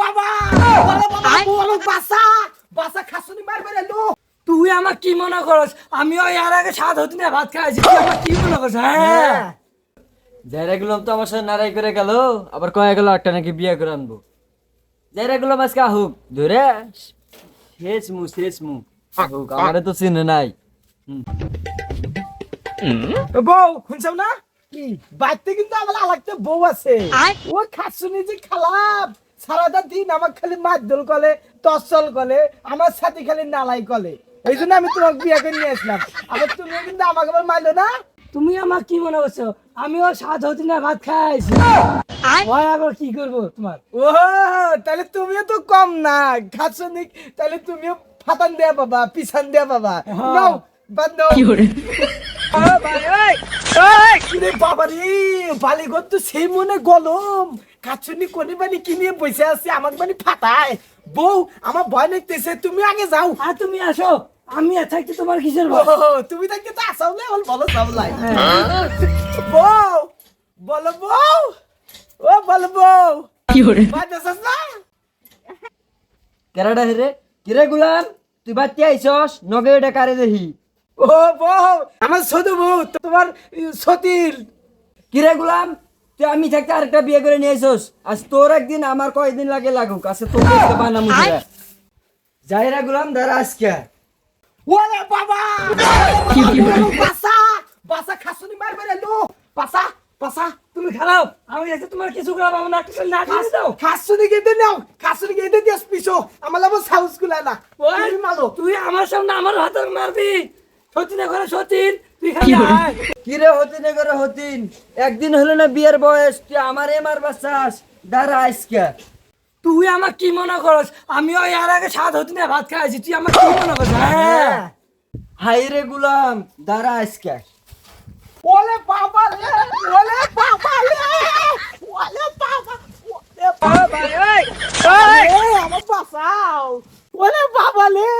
বাবা বলো বাসা বাসা খাসুনি মারবে রে লো। তুই আমার কি মনে করস? আমি ওই এর আগে সাত হতে না ভাত খাইছি, তুই আমার কি মনে করস? হ্যাঁ যাইরা গুলাম তো আমার সাথে নারাই করে গেল, আবার কয়ে গেল একটা নাকি বিয়ে করে আনবো। যাইরা গুলাম আজকে আহুক ধরে শেষ মু আহুক, আমারে তো চিনে নাই। বউ শুনছাও না কি বাইতে কিন্তু আমার আলাদা বউ আছে। ও খাসুনি যে খালাপ সারাটা দিন আমার খালি মারধর করে তসল করে আমার সাথে খালি নালাই করে, এই জন্য আমি তোমাকে বিয়ে করে নিয়ে আসলাম। আবার তুমি কিন্তু আমাকে আবার মারলো না। তুমি আমার কি মনে করছো? আমি ওই সাত হতে না ভাত খাইছি, ওই আবার কি করবো তোমার? ও তাহলে তুমিও তো কম না খাসুনি, তাহলে তুমিও ফাটান দেয়া বাবা পিছান দেয়া বাবা। হ্যাঁ। নাও বাদ দাও। বাবারে বালিগত তো সেই মনে গলম কাছুনি কোনি বানি কিনে বসে আছে আমাকে বানি ফাটায়। বউ আমার ভয় লাগতেছে, তুমি আগে যাও। আর তুমি আসো, আমি আর থাকতে তোমার কিসের ও, ভয়? তুমি থাকতে তো আসাও না বলো সামলাই। বউ বলো বউ, ও বলো বউ কি হরে বাদ আসাস না। কেরাডা হেরে কিরে গুলাম, তুই বাচ্চা আইছস নগে এটা কারে দেখি। ও বউ আমার ছোট বউ তোমার সতীর। কিরে গুলাম, তুই আমি থাকতে আরেকটা বিয়ে করে নিয়ে আইছস, আজ তোর একদিন আমার কয়দিন লাগে লাগুক, আজকে তোর বানামু যাইরা গুলাম দাঁড়া আজকে। ওরে বাবা বাসা বাসা খাসুনি মারবে রে লো। বাসা বাসা তুমি খারাপ, আমি এসে তোমার কিছু খারাপ আমার না কিছু না দিয়ে দাও। খাসুনি গেতে নাও, খাসুনি গেতে দিস পিছো আমার লাগো সাউস গুলালা। ওই, তুমি মালো তুই আমার সামনে আমার হাতে মারবি? সতীন ঘরে সতীন, তুই খালি আয়। কিরে হতিন করে হতিন, একদিন হলো না বিয়ের বয়স, তুই আমারে মারবার চাস? দাঁড়া আজকে। তুই আমার কি মনে করস? আমি ওই এর আগে সাত হতে না ভাত খাইছি, তুই আমার কি মনে করস? হ্যাঁ হাই রে গুলাম দাঁড়া আজকে। ওলে বাবা রে, ওলে বাবা রে, ওলে বাবা, ওলে বাবা এই এই আমার বাসাও। ওলে বাবা রে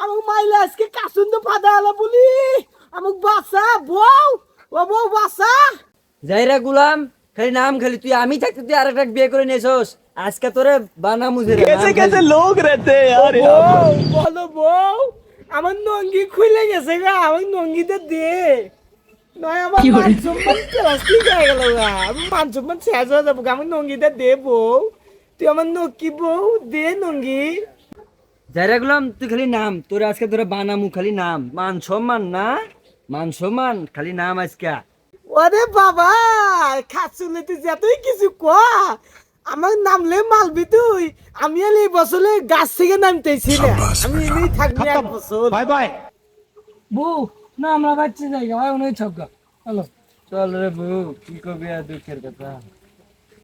আমাকে মাইলে আজকে কাসুন তো ফাদা আলা বলি আমাকে বাসা বউ। ও বউ বাসা। যাইরা গুলাম খালি নাম খালি, তুই আমি থাকতে তুই আরেকটা বিয়ে করে নিয়েছস, আজকে তোরে বানামু রে। লোক রেতে यार বলো বউ আমার নঙ্গি খুলে গেছে গা, আমার নঙ্গিতে দে নয় আমার মান সম্মান প্লাস্টিক হয়ে গেল গা, আমার মান সম্মান শেষ হয়ে যাবো গা, আমার নঙ্গিতে দে বউ। তুই আমার নকি বউ দে নঙ্গি। যাইরা গুলাম তুই খালি নাম, তোরে আজকে তোরে বানামু খালি নাম, মান সম্মান না, মান সম্মান খালি নাম আজকে। ওরে বাবা খাচ্ছলে তুই যতই কিছু ক আমার নামলে মালবি তুই। আমি এই বছরে গাছ থেকে নামতেছি না, আমি এনেই থাকবি এক বছর। Bye bye. বউ না আমরা বাচ্চা জায়গা হয় অনেক ছক্কা। হ্যালো চল রে বউ, কি কবি আর দুঃখের কথা।